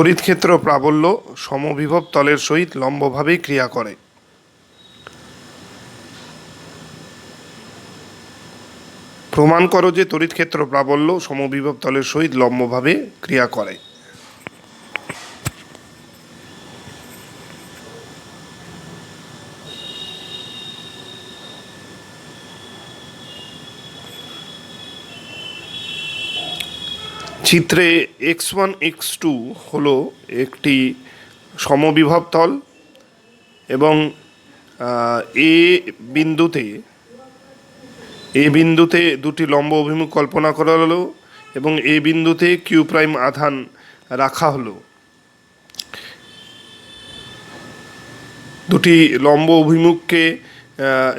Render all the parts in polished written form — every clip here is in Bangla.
তড়িৎ ক্ষেত্র প্রাবল্য সমবিভব তলের সহিত লম্বভাবে ক্রিয়া করে। প্রমাণ করো যে তড়িৎ ক্ষেত্র প্রাবল্য সমবিভব তলের সহিত লম্বভাবে ক্রিয়া করে। চিত্রে x1 x2 হলো একটি সমবিভব তল এবং এ বিন্দুতে দুটি লম্ব অভিমুখ কল্পনা করা হলো এবং এ বিন্দুতে কিউ প্রাইম আধান রাখা হলো। দুটি লম্ব অভিমুখকে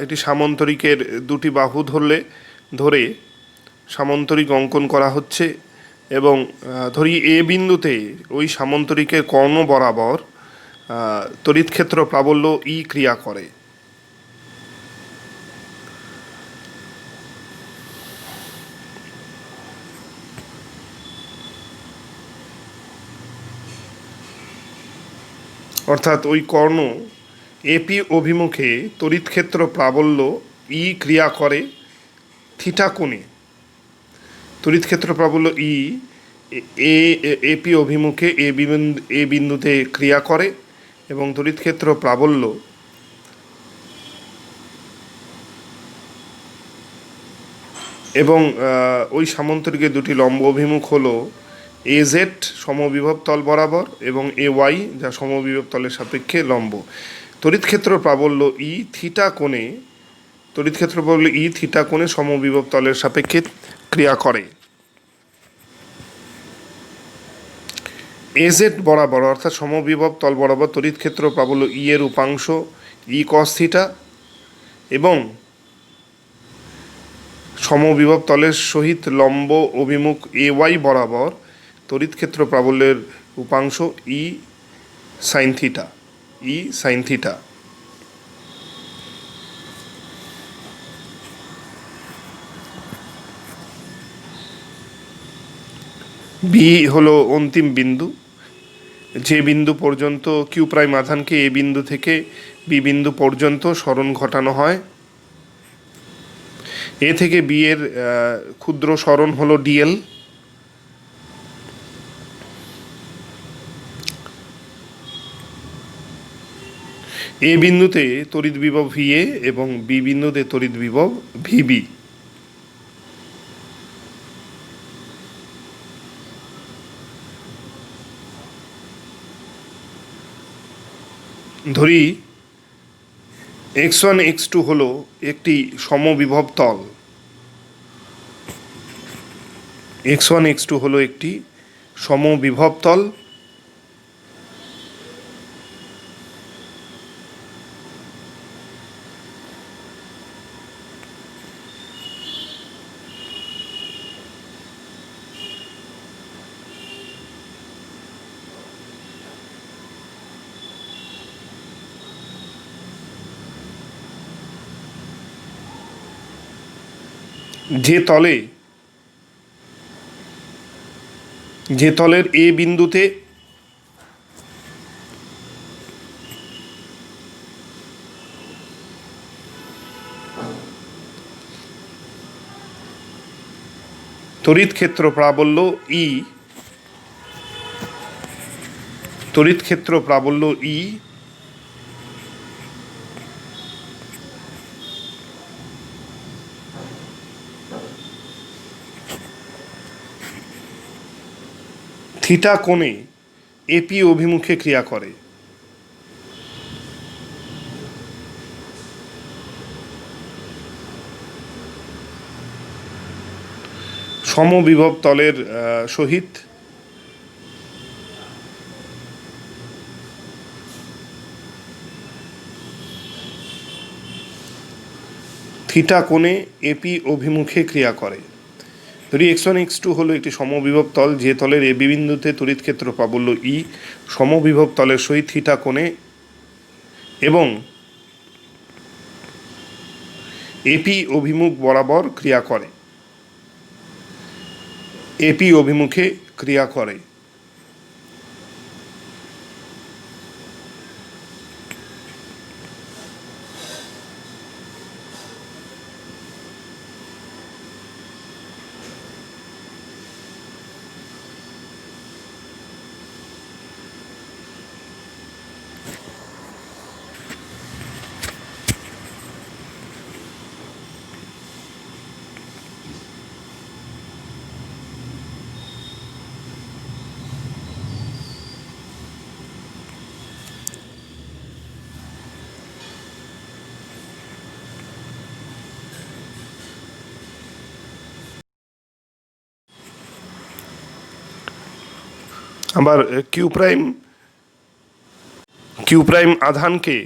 এটি সামান্তরিকের দুটি বাহু ধরে সামান্তরিক অঙ্কন করা হচ্ছে এবং ধরি এ বিন্দুতে ওই সামান্তরিকের কর্ণ বরাবর তড়িৎ ক্ষেত্র প্রাবল্য ই ক্রিয়া করে। অর্থাৎ ওই কর্ণ এপি অভিমুখে তড়িৎ ক্ষেত্র প্রাবল্য ই ক্রিয়া করে থিটা কোণে। তড়িৎ ক্ষেত্র প্রাবল্য ই এপি অভিমুখে এ বিন্দুতে ক্রিয়া করে এবং তড়িৎ ক্ষেত্র প্রাবল্য এবং ওই সামান্তরিকের দুটি লম্ব অভিমুখ হলো এ জেড সমবিভব তল বরাবর এবং এ ওয়াই যা সমবিভব তলের সাপেক্ষে লম্ব। তড়িৎ ক্ষেত্র প্রাবল্য ই থিটা কোণে সমবিভব তলের সাপেক্ষে ক্রিয়া করে। এজেড বরাবর অর্থাৎ সমবিভব তল বরাবর তড়িৎ ক্ষেত্র প্রাবল্য ই এর উপাংশ ই কস থিটা এবং সমবিভব তলের সহিত লম্ব অভিমুখ এ ওয়াই বরাবর তড়িৎ ক্ষেত্র প্রাবল্যের উপাংশ ই সাইন থিটা। বি হলো অন্তিম বিন্দু, যে বিন্দু পর্যন্ত কিউ প্রাইম আধানকে এ বিন্দু থেকে বি বিন্দু পর্যন্ত সরণ ঘটানো হয়। এ থেকে বি এর ক্ষুদ্র সরণ হলো ডিএল। এ বিন্দুতে তড়িৎ বিভব ভিএ এবং বি বিন্দুতে তড়িৎ বিভব ভিবি। ধরি x1 x2 হলো একটি সমবিভব তল। x1 x2 হলো একটি সমবিভব তল যে তলের এ বিন্দুতে তড়িৎ ক্ষেত্র প্রাবল্য ই থিটা কোণে এপি অভিমুখে ক্রিয়া করে। সমবিভব তলের সহিত থিটা কোণে এপি অভিমুখে ক্রিয়া করে। ধরি x1 x2 হলো একটি সমবিভব তল, যে তলের এ বিন্দুতে তড়িৎ ক্ষেত্র প্রাবল্য ই সমবিভব তলের সহিত থিটা কোণে এবং এপি অভিমুখ বরাবর ক্রিয়া করে। এপি অভিমুখে ক্রিয়া করে। আবার কিউ প্রাইম আধানকে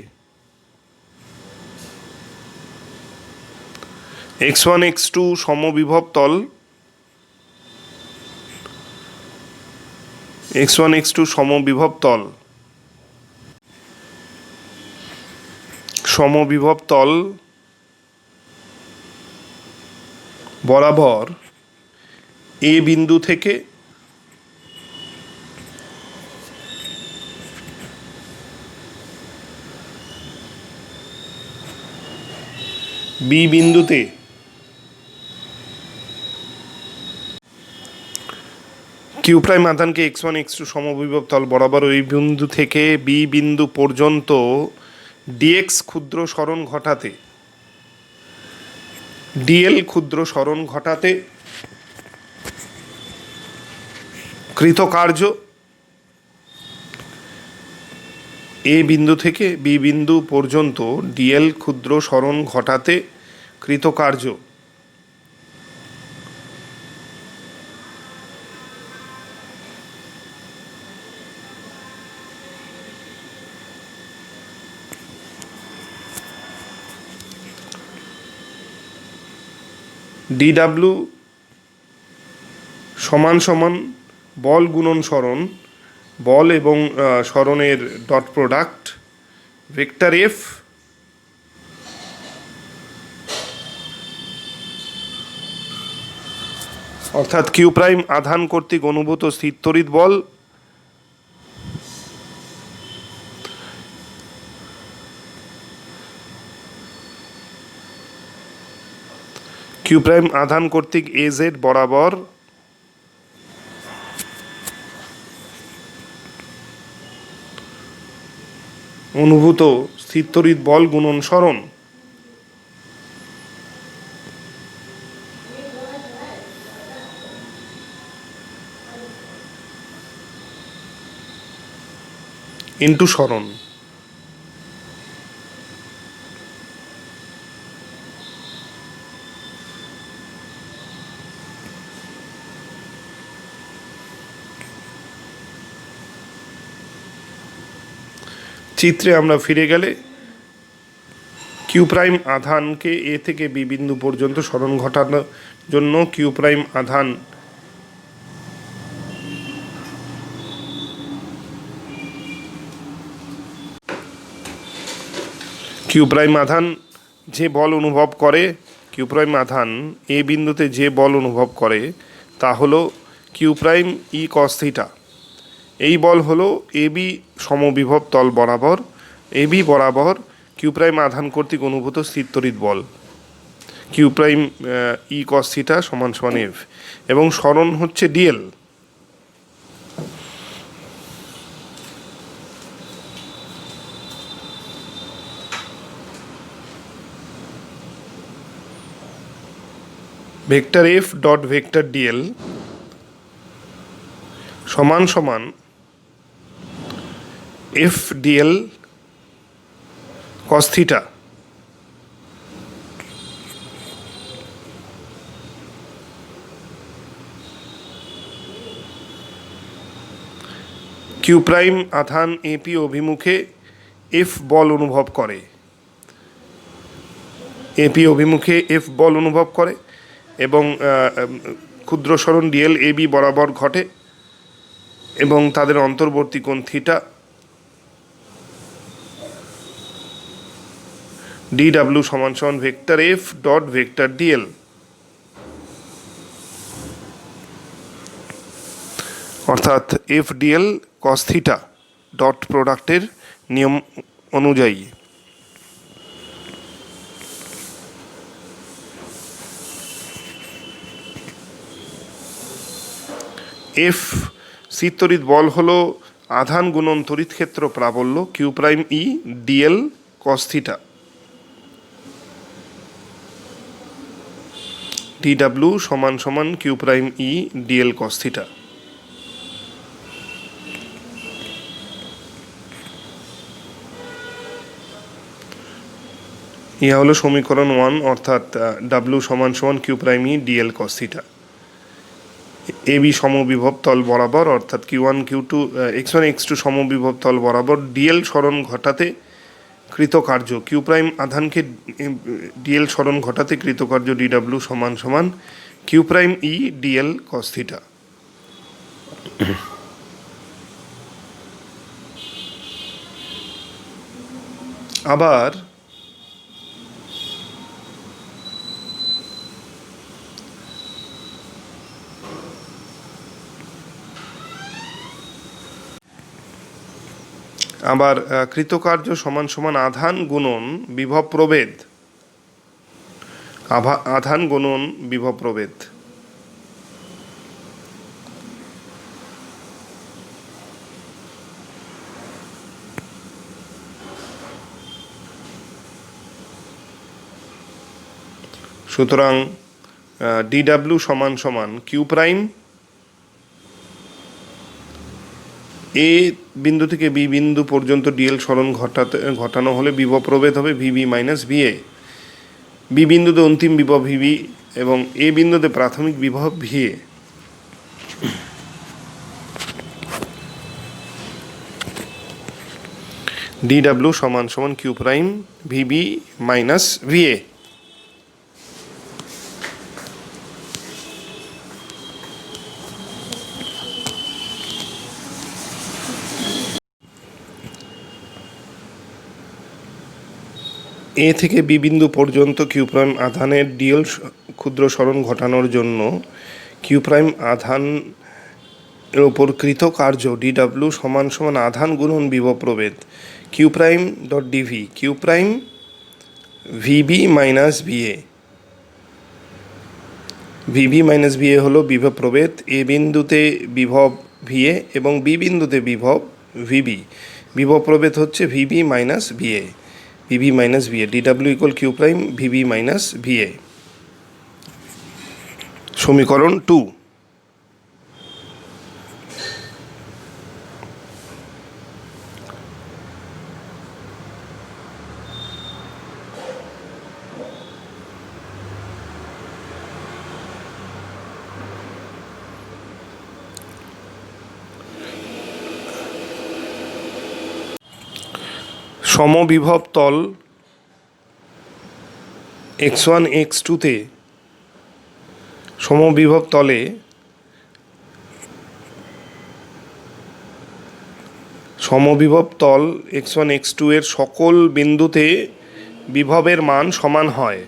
x1 x2 সমবিভব তল x1 x2 সমবিভব তল বরাবর এ বিন্দু থেকে বি বিন্দুতে কিউ প্রাইম আধানকে x1 x2 সমবিভব তল বরাবর ওই বিন্দু থেকে বি বিন্দু পর্যন্ত dx ক্ষুদ্র সরণ ঘটাতে dl ক্ষুদ্র সরণ ঘটাতে কৃতকার্য এ বিন্দু থেকে বি বিন্দু পর্যন্ত dl ক্ষুদ্র সরণ ঘটাতে কৃতকার্য dw সমান সমান বল গুণন সরণ, বল এবং সরণের ডট প্রোডাক্ট ভেক্টর এফ অর্থাৎ কিউ প্রাইম আধান কর্তৃক অনুভূত স্থির তড়িৎ বল কিউ প্রাইম আধান কর্তৃক এজেড বরাবর অনুভূত স্থির তড়িৎ বল গুণন সরণ ইন্টু সরণ। চিত্রে আমরা ফিরে গেলে কিউ প্রাইম আধানকে এ থেকে বি বিন্দু পর্যন্ত সরণ ঘটানোর জন্য কিউ প্রাইম আধান যে বল অনুভব করে, কিউ প্রাইম আধান এ বিন্দুতে যে বল অনুভব করে তা হলো Q prime E cos theta. এই বল হলো এবি সমবিভব তল বরাবর এবি বরাবর কিউ প্রাইম আধান কর্তৃক অনুভূত স্থির তড়িৎ বল Q prime E cos theta সমান সমান এফ এবং সরণ হচ্ছে DL. Vector F dot vector DL সমান সমান F DL cos theta. Q prime আধান এপি অভিমুখে এফ বল অনুভব করে, এপি অভিমুখে এফ বল অনুভব করে এবং ক্ষুদ্র সরণ ডিএল এবি বরাবর ঘটে এবং তাদের অন্তর্বর্তী কোণ থিটা। ডিডাব্লিউ সমান সমান vector F dot vector DL অর্থাৎ F DL cos theta dot প্রোডাক্টের নিয়ম অনুযায়ী। এফ স্থির তড়িৎ বল হলো আধান গুণন তড়িৎ ক্ষেত্র প্রাবল্য কিউ প্রাইম ই ডিএল কস থিটা। ডিডাব্লিউ সমান সমান কিউ প্রাইম ই ডিএল কস থিটা। ইহা হলো সমীকরণ 1 অর্থাৎ ডাব্লিউ সমান সমান Q prime E DL cos theta. A B সমবিভব তল বরাবর অর্থাৎ Q1 Q2 x1 x2 সমবিভব তল বরাবর ডিএল সরণ ঘটাতে কৃতকার্য কিউ প্রাইম আধানকে ডিএল সরণ ঘটাতে কৃতকার্য ডিডাব্লিউ সমান সমান কিউ প্রাইম ই ডিএল কস থিটা। আবার কৃতকার্য সমান সমান আধান গুণন বিভব প্রভেদ, আধান গুণন বিভব প্রভেদ। সুতরাং ডিডাব্লিউ সমান সমান কিউ প্রাইম এ বিন্দু থেকে বি বিন্দু পর্যন্ত ডিএল সরণ ঘটানো হলে বিভব প্রভেদ হবে ভিবি মাইনাস ভিএ। বি বিন্দুতে অন্তিম বিভব ভিবি এবং এ বিন্দুতে প্রাথমিক বিভব ভিএ। ডিডাব্লিউ সমান সমান Q prime VB minus VA. A থেকে বি বিন্দু পর্যন্ত কিউ প্রাইম আধানের ডিএল ক্ষুদ্র সরণ ঘটানোর জন্য কিউ প্রাইম আধানের ওপর কৃত কার্য ডিডাব্লিউ সমান সমান আধান গুণন বিভব প্রভেদ Q prime dot DV Q prime VB minus VA. VB minus VA হলো বিভব প্রভেদ এ বিন্দুতে বিভব ভিএ এবং বি বিন্দুতে বিভব ভিবি। বিভব প্রভেদ হচ্ছে VB minus VA. VB minus VA DW equal Q prime VB minus VA. সমীকরণ 2। সমবিভব তল x1 x2-তে সমবিভব তলে সমবিভব তল x1 x2 এর সকল বিন্দুতে বিভবের মান সমান হয়।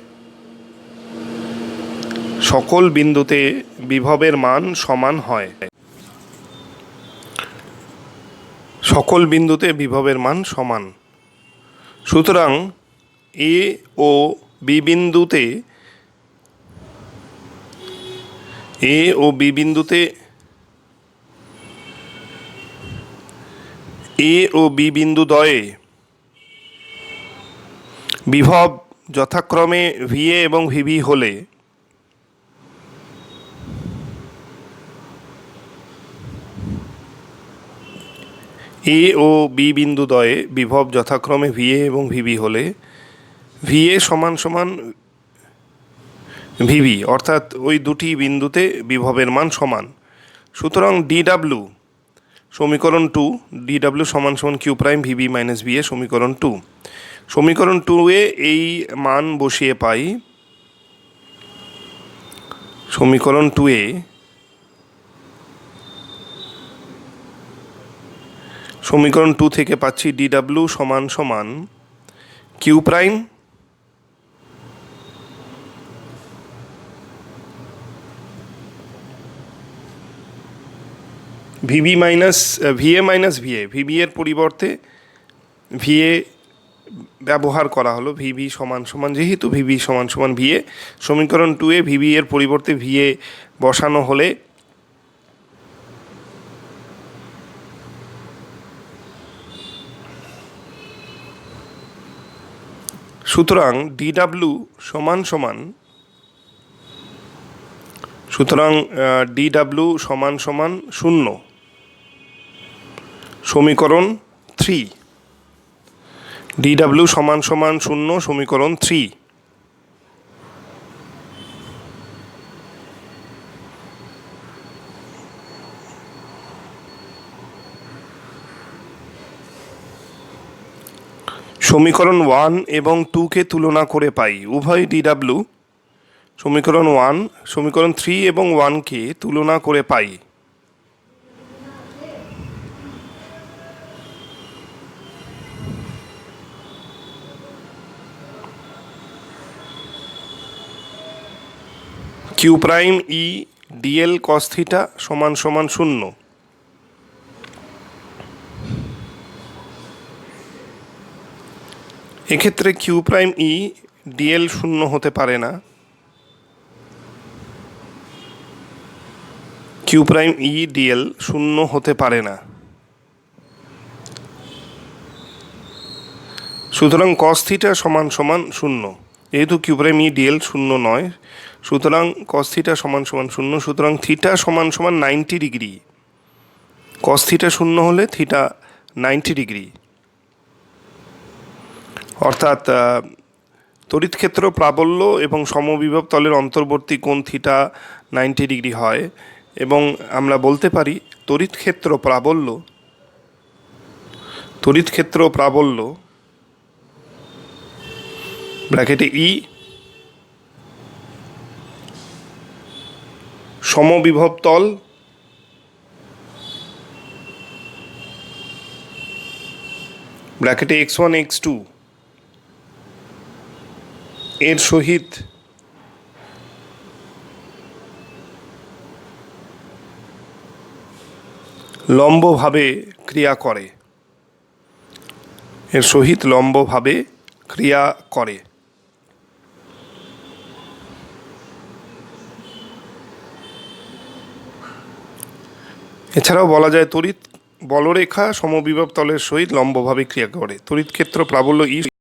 সকল বিন্দুতে বিভবের মান সমান হয়। সকল বিন্দুতে বিভবের মান সমান। সুতরাং এ ও বি বিন্দুতে বিন্দুদ্বয়ে বিভব যথাক্রমে ভিএ এবং ভিবি হলে এ ও বি বিন্দুদ্বয়ে বিভব যথাক্রমে ভিএ এবং ভিবি হলে ভিএ সমান সমান ভিবি অর্থাৎ ওই দুটি বিন্দুতে বিভবের মান সমান। সুতরাং ডিডাব্লিউ সমীকরণ 2 ডিডাব্লিউ সমান সমান Q prime VB minus VA সমীকরণ 2। সমীকরণ 2-এ এই মান বসিয়ে পাই সমীকরণ 2-এ সমীকরণ 2 থেকে পাচ্ছি ডিডাব্লিউ সমান সমান Q prime VB minus VA minus VA. VB এর পরিবর্তে ভিএ ব্যবহার করা হলো। ভিবি সমান সমান যেহেতু ভিবি সমান সমান ভিএ সমীকরণ 2-এ ভিবি এর পরিবর্তে ভিএ বসানো হলে সুতরাং ডিডাব্লিউ সমান সমান ডিডাব্লিউ সমান সমান 0। সমীকরণ 3 ডিডাব্লিউ সমান সমান 0 সমীকরণ 3। সমীকরণ 1 এবং 2কে তুলনা করে পাই উভয় ডিডাব্লিউ। সমীকরণ 1 সমীকরণ 3 এবং 1কে তুলনা করে পাই। কিউ প্রাইম ই ডিএল কস থিটা সমান সমান 0। এক্ষেত্রে কিউ প্রাইম ই ডিএল 0 হতে পারে না। কিউ প্রাইম ই ডিএল 0 হতে পারে না। সুতরাং কস থিটা সমান সমান 0। যেহেতু কিউ প্রাইম ই ডিএল 0 নয়, সুতরাং কস থিটা সমান সমান 0। সুতরাং থিটা সমান সমান 90 ডিগ্রি। কস থিটা 0 হলে থিটা 90 ডিগ্রি। অর্থাৎ তড়িৎ ক্ষেত্র প্রাবল্য এবং সমবিভব তলের অন্তর্বর্তী কোণ থিটা 90 ডিগ্রি হয়, এবং আমরা বলতে পারি তড়িৎ ক্ষেত্র প্রাবল্য ব্র্যাকেটে ই সমবিভব তল ব্র্যাকেটে x1 x2 এর সহিত লম্বভাবে ক্রিয়া করে। এছাড়াও বলা যায় তড়িৎ বলরেখা সমবিভব তলের সহিত লম্বভাবে ক্রিয়া করে। তড়িৎ ক্ষেত্র প্রাবল্য ই